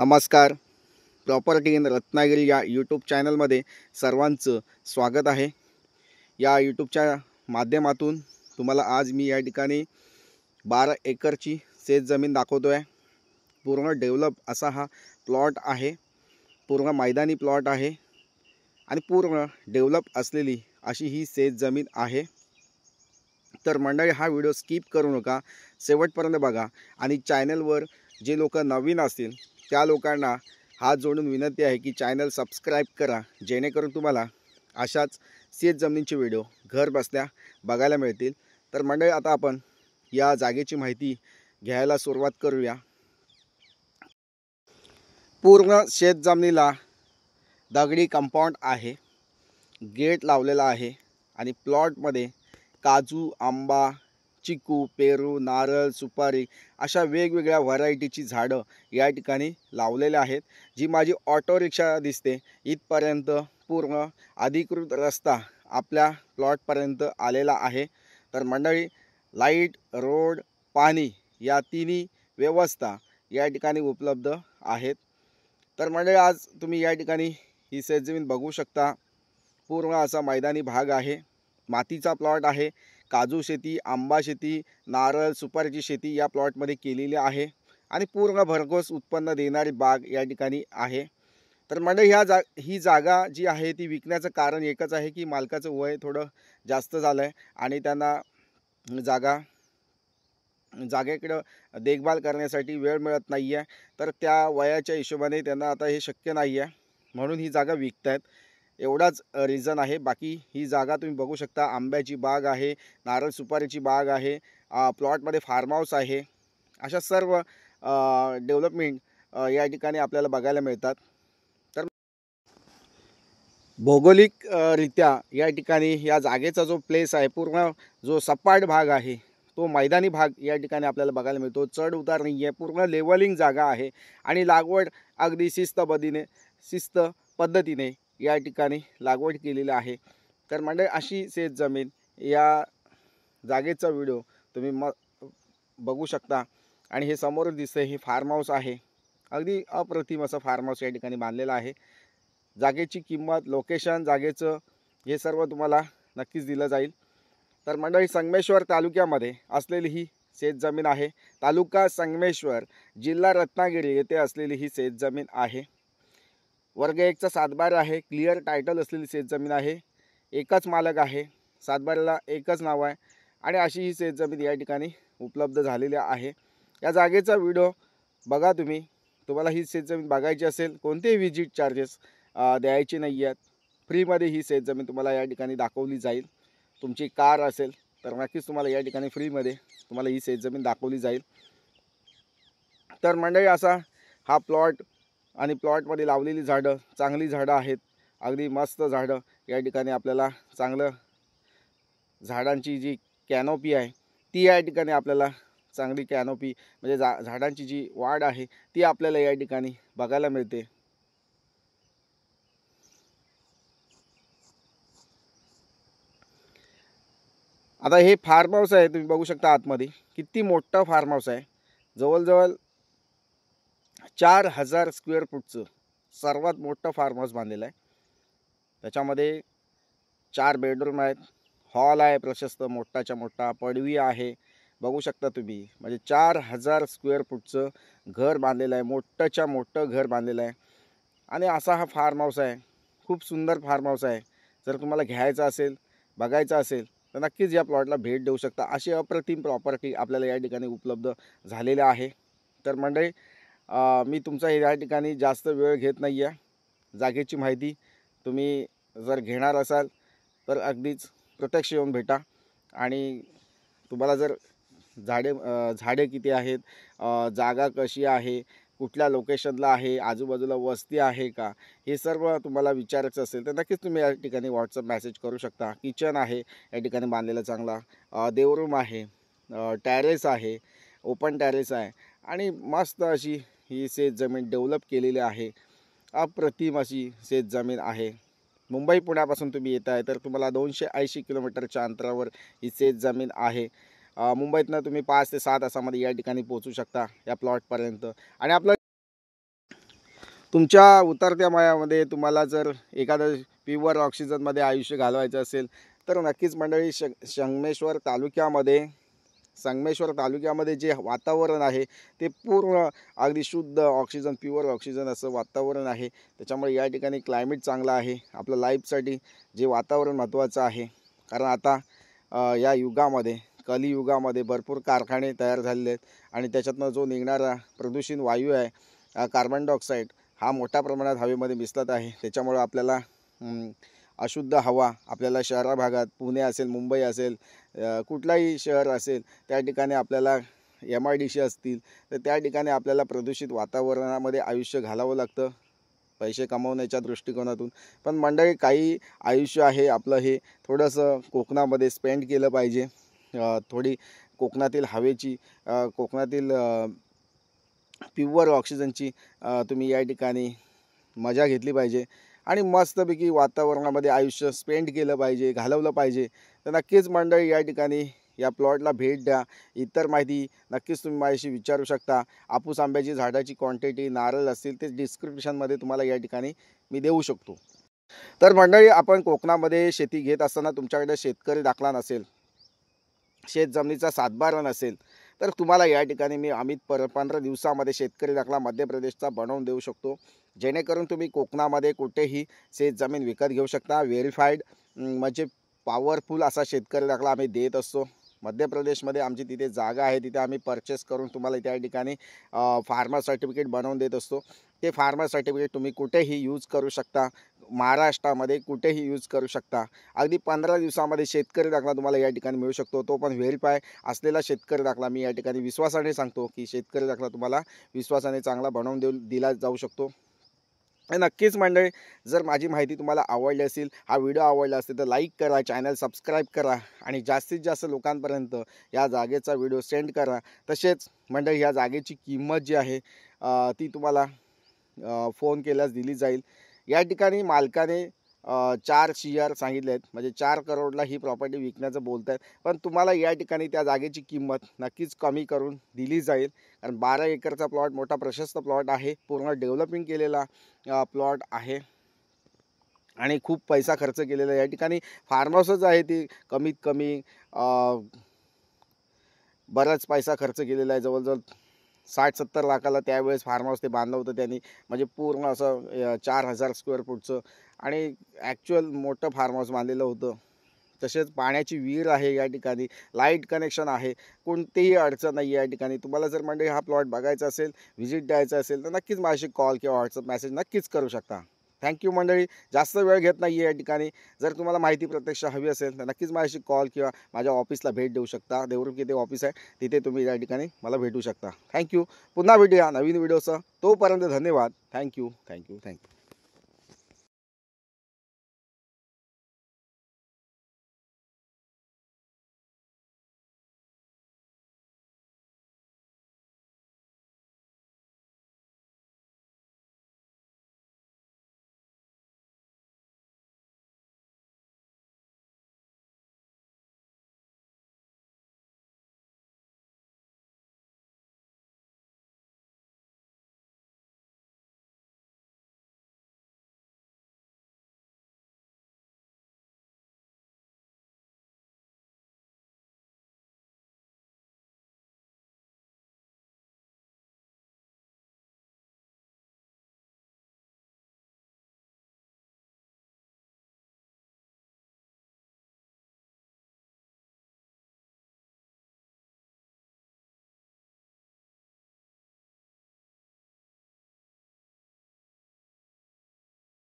नमस्कार. Property in Ratnagiri या YouTube चॅनलमध्ये सर्वांचं स्वागत आहे. या यूट्यूबच्या माध्यमातून तुम्हाला आज मी या ठिकाणी 12 एकरची शेत जमीन दाखवतो आहे. पूर्ण डेव्हलप असा हा प्लॉट आहे. पूर्ण मैदानी प्लॉट आहे आणि पूर्ण डेव्हलप असलेली अशी ही शेत जमीन आहे. तर मंडळी, हा व्हिडिओ स्किप करू नका, शेवटपर्यंत बघा. आणि चॅनलवर जे लोक नवीन असतील त्या लोकांना हात जोडून विनंती आहे की चॅनल सबस्क्राईब करा, जेणेकरून तुम्हाला अशाच शेत जमिनीचे व्हिडिओ घर बसल्या बघायला मिळतील. तर मंडळी, आता आपण या जागेची माहिती घ्यायला सुरुवात करूया. पूर्ण शेत जमिनीला दगडी कंपाऊंड आहे, गेट लावलेला आहे आणि प्लॉटमध्ये काजू, आंबा, चिकू, पेरू, नारळ, सुपारी अशा वेगवेगळ्या व्हरायटीची झाडं या ठिकाणी लावलेले आहेत. जी माझी ऑटो रिक्षा दिसते इथपर्यंत पूर्ण अधिकृत रस्ता आपल्या प्लॉटपर्यंत आलेला आहे. तर मंडळी, लाईट, रोड, पाणी या तिन्ही व्यवस्था या ठिकाणी उपलब्ध आहेत. तर मंडळी, आज तुम्ही या ठिकाणी ही शेतजमीन बघू शकता. पूर्ण असा मैदानी भाग आहे, मातीचा प्लॉट आहे. काजू शेती, आंबा शेती, नारळ, सुपारीची शेती या प्लॉटमध्ये केलेली आहे आणि पूर्ण भरघोस उत्पन्न देणारी बाग या ठिकाणी आहे. तर मंडळी, ही जागा जी आहे ती विकण्याचं कारण एकच आहे की मालकाचं वय थोडं जास्त झालं आहे आणि त्यांना जागेकडं देखभाल करण्यासाठी वेळ मिळत नाही आहे. तर त्या वयाच्या हिशोबाने त्यांना आता हे शक्य नाही आहे, म्हणून ही जागा विकतायत. एवढाच रिझन आहे. बाकी ही जागा तुम्ही बघू शकता. आंब्याची बाग आहे, नारळ सुपारीची बाग आहे, प्लॉटमध्ये फार्म हाऊस आहे. अशा सर्व डेव्हलपमेंट या ठिकाणी आपल्याला बघायला मिळतात. तर भौगोलिक रित्या या ठिकाणी या जागेचा जो प्लेस आहे, पूर्ण जो सपाट भाग आहे तो मैदानी भाग या ठिकाणी आपल्याला बघायला मिळतो. चढ उतार नाही आहे, पूर्ण लेवलिंग जागा आहे आणि लागवड अगदी शिस्त पद्धतीने या ठिकाणी लागवड केलेली आहे. तर म्हणजे अशी शेत जमीन या जागेचा व्हिडिओ तुम्ही बघू शकता. आणि हे समोर दिसतंय हे फार्म हाऊस आहे. अगदी अप्रतिम असं फार्म हाऊस या ठिकाणी बांधलेलं आहे. जागेची किंमत, लोकेशन, जागेचं हे सर्व तुम्हाला नक्कीच दिलं जाईल. तर मंडळी, संगमेश्वर तालुक्यामध्ये असलेली ही शेत जमीन आहे. तालुका संगमेश्वर, जिल्हा रत्नागिरी येथे असलेली ही शेत जमीन आहे. वर्ग 1चा सातबारा आहे. क्लिअर टायटल असलेली शेत जमीन आहे. एकच मालक आहे, सातबाऱ्याला एकच नाव आहे आणि अशी ही शेत जमीन या ठिकाणी उपलब्ध झालेली आहे. या जागेचा व्हिडिओ बघा तुम्ही. तुम्हाला ही शेत जमीन बघायची असेल, कोणतेही विजिट चार्जेस द्यायचे नाही आहेत. फ्रीमध्ये ही शेत जमीन तुम्हाला या ठिकाणी दाखवली जाईल. तुमची कार असेल तर नक्कीच तुम्हाला या ठिकाणी फ्रीमध्ये तुम्हाला ही शेत जमीन दाखवली जाईल. तर मंडळी, असा हा प्लॉट आणि प्लॉटमध्ये लावलेली झाडं चांगली झाडं आहेत. अगदी मस्त झाडं या ठिकाणी आपल्याला चांगलं झाडांची जी कॅनोपी आहे ती या ठिकाणी आपल्याला चांगली कॅनोपी म्हणजे झाडांची जी वाढ आहे ती आपल्याला या ठिकाणी बघायला मिळते. आता हे फार्म हाऊस आहे, तुम्ही बघू शकता आतमध्ये किती मोठं फार्म हाऊस आहे. जवळजवळ 4000 स्क्वेअर फूटचं सर्वात मोठं फार्म हाऊस बांधलेलं आहे. त्याच्यामध्ये 4 बेडरूम आहेत, हॉल आहे प्रशस्त मोठाच्या मोठा, पडवी आहे. बघू शकता तुम्ही, म्हणजे 4000 स्क्वेअर फूटचं घर बांधलेलं आहे, मोठंच्या मोठं घर बांधलेलं आहे. आणि असा हा फार्म हाऊस आहे. खूप सुंदर फार्म हाऊस आहे. जर तुम्हाला घ्यायचा असेल, बघायचा असेल तर नक्कीच या प्लॉटला भेट देऊ शकता. अशी अप्रतिम प्रॉपर्टी आपल्याला या ठिकाणी उपलब्ध झालेल्या आहे. तर मंडळी, मी तुमचा या ठिकाणी जास्त वेळ घेत नाही आहे. जागेची माहिती तुम्ही जर घेणार असाल तर अगदीच प्रत्यक्ष येऊन भेटा. आणि तुम्हाला जर झाडे किती आहेत, जागा कशी आहे, कुठल्या लोकेशनला आहे, आजूबाजूला वस्ती आहे का, हे सर्व तुम्हाला विचारायचं असेल तर नक्कीच तुम्ही या ठिकाणी व्हॉट्सअप मेसेज करू शकता. किचन आहे या ठिकाणी बांधलेला चांगला, देवरूम आहे, टॅरेस आहे, ओपन टॅरेस आहे आणि मस्त अशी ही शेत जमीन डेव्हलप केलेली आहे. अप्रतिम अशी शेत जमीन आहे. मुंबई पुण्यापासून तुम्ही येत आहे तर तुम्हाला 280 किलोमीटरच्या अंतरावर ही शेत जमीन आहे. मुंबईतनं तुम्ही 5 ते 7 तासामध्ये या ठिकाणी पोहोचू शकता या प्लॉटपर्यंत. आणि आपलं तुमच्या उतरत्या वयामध्ये तुम्हाला जर एखादं प्युअर ऑक्सिजनमध्ये आयुष्य घालवायचं असेल तर नक्कीच मंडळी संगमेश्वर तालुक्यामध्ये जे वातावरण आहे ते पूर्ण अगदी शुद्ध ऑक्सिजन, प्युअर ऑक्सिजन असं वातावरण आहे. त्याच्यामुळे या ठिकाणी क्लायमेट चांगलं आहे. आपल्या लाईफसाठी जे वातावरण महत्त्वाचं आहे. कारण आता या युगामध्ये, कलियुगामध्ये भरपूर कारखाने तयार झालेले आहेत आणि त्याच्यातनं जो निघणारा प्रदूषित वायू आहे, कार्बन डायऑक्साईड, हा मोठ्या प्रमाणात हवेमध्ये मिसळत आहे. त्याच्यामुळं आपल्याला अशुद्ध हवा आपल्याला शहरा भागात, पुणे असेल, मुंबई असेल, कुठलाही शहर असेल त्या ठिकाणी आपल्याला MIDC असतील तर त्या ठिकाणी आपल्याला प्रदूषित वातावरणामध्ये आयुष्य घालावं लागतं पैसे कमवण्याच्या दृष्टिकोनातून. पण मंडळी, काही आयुष्य आहे आपलं हे थोडंसं कोकणामध्ये स्पेंड केलं पाहिजे. थोडी कोकणातील हवेची, कोकणातील प्युअर ऑक्सिजनची तुम्ही या ठिकाणी मजा घेतली पाहिजे आणि मस्तपैकी वातावरणामध्ये आयुष्य स्पेंड केलं पाहिजे, घालवलं पाहिजे. तर नक्कीच मंडळी या ठिकाणी या प्लॉटला भेट द्या. इतर माहिती नक्कीच तुम्ही माझ्याशी विचारू शकता. हापूस आंब्याची झाडाची क्वांटिटी, नारळ असतील ते डिस्क्रिप्शनमध्ये तुम्हाला या ठिकाणी मी देऊ शकतो. तर मंडळी, आपण कोकणामध्ये शेती घेत असताना तुमच्याकडे शेतकरी दाखला नसेल, शेत जमिनीचा सातबारा नसेल तर तुम्हाला या ठिकाणी मी 15 दिवसामध्ये शेतकरी दाखला मध्य प्रदेशचा बनवून देऊ शकतो. जेणेकरून तुम्ही कोकणामध्ये कुठेही शेत जमीन विकत घेऊ शकता. व्हेरीफाईड म्हणजे पॉवरफुल असा शेतकरी दाखला आम्ही देत असतो. मध्य प्रदेशमध्ये आमची तिथे जागा आहे, तिथे आम्ही परचेस करून तुम्हाला त्या ठिकाणी फार्मर सर्टिफिकेट बनवून देत असतो. ते फार्मर सर्टिफिकेट तुम्ही कुठेही यूज करू शकता, महाराष्ट्रामध्ये कुठेही यूज करू शकता. अगदी 15 दिवसामध्ये शेतकरी दाखला तुम्हाला या ठिकाणी मिळू शकतो. तो पण व्हेरीफाय असलेला शेतकरी दाखला. मी या ठिकाणी विश्वासाने सांगतो की शेतकरी दाखला तुम्हाला विश्वासाने चांगला बनवून दिला जाऊ शकतो. आणि नक्कीच मंडळी, जर माझी माहिती तुम्हाला आवडली असेल, हा व्हिडिओ आवडला असेल तर लाईक करा, चॅनल सबस्क्राईब करा आणि जास्तीत जास्त लोकांपर्यंत या जागेचा व्हिडिओ सेंड करा. तसेच मंडळी, या जागेची किंमत जी आहे ती तुम्हाला फोन केल्यास दिली जाईल. या ठिकाणी मालकाने 4 शेअर सांगितले आहेत, म्हणजे 4 करोडला ही प्रॉपर्टी विकण्याचं बोलत आहेत. पण तुम्हाला या ठिकाणी त्या जागेची किंमत नक्कीच कमी करून दिली जाईल. कारण 12 एकरचा प्लॉट, मोठा प्रशस्त प्लॉट आहे, पूर्ण डेव्हलपिंग केलेला प्लॉट आहे आणि खूप पैसा खर्च केलेला आहे. या ठिकाणी फार्म हाऊसच आहे ती कमीत कमी बराच पैसा खर्च केलेला आहे. जवळजवळ 60-70 लाखाला त्यावेळेस फार्म हाऊस ते बांधलं होतं त्यांनी. म्हणजे पूर्ण असं 4000 स्क्वेअर फूटचं आणि ॲक्च्युअल मोठं फार्म हाऊस बांधलेलं होतं. तसेच पाण्याची विहीर आहे या ठिकाणी, लाईट कनेक्शन आहे, कोणतीही अडचण नाही या ठिकाणी. तुम्हाला जर म्हणजे हा प्लॉट बघायचा असेल, व्हिजिट द्यायचा असेल तर नक्कीच माझ्याशी कॉल किंवा व्हॉट्सअप मेसेज नक्कीच करू शकता. थँक्यू मंडळी. जास्त वेळ घेत नाही आहे या ठिकाणी. जर तुम्हाला माहिती प्रत्यक्ष हवी असेल तर नक्कीच माझ्याशी कॉल किंवा माझ्या ऑफिसला भेट देऊ शकता. देवरुख येथे ऑफिस आहे, तिथे तुम्ही या ठिकाणी मला भेटू शकता. थँक्यू. पुन्हा भेटूया नवीन व्हिडिओसह. तोपर्यंत धन्यवाद. थँक्यू.